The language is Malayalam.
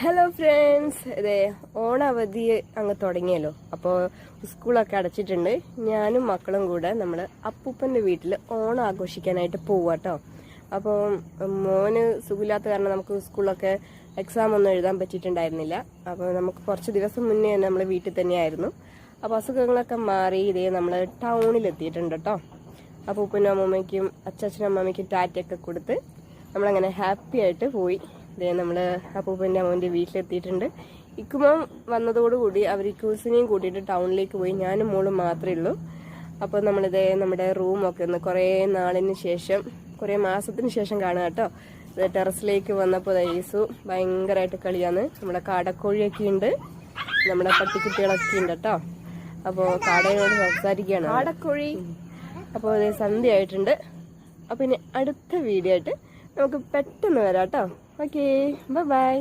ഹലോ ഫ്രണ്ട്സ്, ഇതേ ഓണാവധി അങ്ങ് തുടങ്ങിയല്ലോ. അപ്പോൾ സ്കൂളൊക്കെ അടച്ചിട്ടുണ്ട്. ഞാനും മക്കളും കൂടെ നമ്മൾ അപ്പൂപ്പൻ്റെ വീട്ടിൽ ഓണം ആഘോഷിക്കാനായിട്ട് പോവാട്ടോ. അപ്പോൾ മോന് സുഖമില്ലാത്ത കാരണം നമുക്ക് സ്കൂളിലൊക്കെ എക്സാം ഒന്നും എഴുതാൻ പറ്റിയിട്ടുണ്ടായിരുന്നില്ല. അപ്പോൾ നമുക്ക് കുറച്ച് ദിവസം മുന്നേ തന്നെ നമ്മൾ വീട്ടിൽ തന്നെയായിരുന്നു. അപ്പോൾ അസുഖങ്ങളൊക്കെ മാറി ഇതേ നമ്മൾ ടൗണിലെത്തിയിട്ടുണ്ട് കേട്ടോ. അപ്പൂപ്പനും അമ്മൂമ്മയ്ക്കും അച്ഛനും അമ്മമ്മയ്ക്കും ടാറ്റയൊക്കെ കൊടുത്ത് നമ്മളങ്ങനെ ഹാപ്പി ആയിട്ട് പോയി. ഇതേ നമ്മൾ അപ്പൂപ്പൻ്റെ അമ്മൂൻ്റെ വീട്ടിലെത്തിയിട്ടുണ്ട്. ഇക്കുമോൻ വന്നതോടുകൂടി അവർ ഇക്കൂസിനെയും കൂട്ടിയിട്ട് ടൗണിലേക്ക് പോയി. ഞാനും മോളും മാത്രമേ ഉള്ളൂ. അപ്പോൾ നമ്മളിതേ നമ്മുടെ റൂമൊക്കെ ഒന്ന് കുറേ നാളിന് ശേഷം, കുറേ മാസത്തിന് ശേഷം കാണുക കേട്ടോ. ടെറസിലേക്ക് വന്നപ്പോൾ ഈസു ഭയങ്കരമായിട്ട് കളിയാണ്. നമ്മുടെ കാടക്കോഴിയൊക്കെ ഉണ്ട്, നമ്മുടെ പട്ടിക്കുട്ടികളൊക്കെ ഉണ്ട് കേട്ടോ. അപ്പോൾ കാടയോട് സംസാരിക്കുകയാണ് കാടക്കോഴി. അപ്പോൾ അതേ സന്ധ്യ ആയിട്ടുണ്ട്. അപ്പോൾ ഇനി അടുത്ത വീഡിയോ ആയിട്ട് നമുക്ക് പെട്ടെന്ന് വരാം കേട്ടോ. Okay, by.